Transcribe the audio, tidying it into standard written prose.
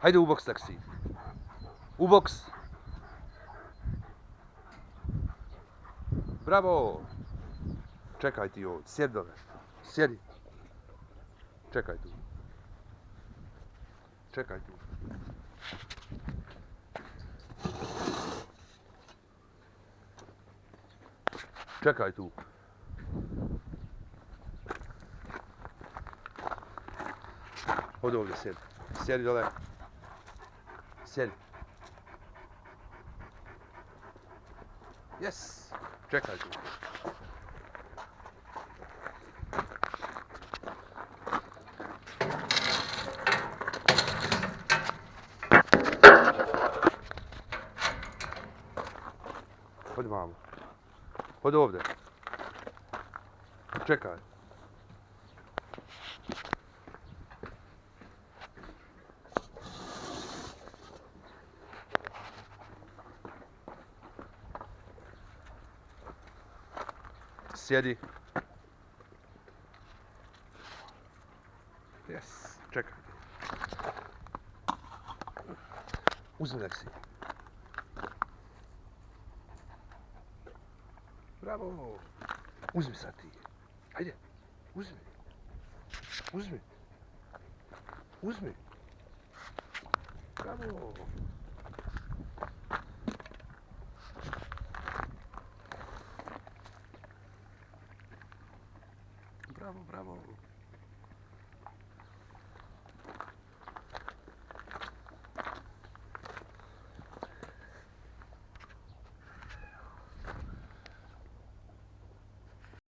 Hajde u boks taksi. U boks. Bravo. Čekaj ti ovdje. Sjedi dole. Sjedi. Čekaj tu. Čekaj tu. Čekaj tu. Odi ovdje, sjedi. Sjedi dole. Sjedi. Yes. Čekaj tu. Hodi mamo. Hodi ovdje. Čekaj. Sjedi. Yes. Čekaj. Uzmi taksi. Bravo. Uzmi sad ti. Hajde. Uzmi. Uzmi. Uzmi. Bravo. Bravo, bravo.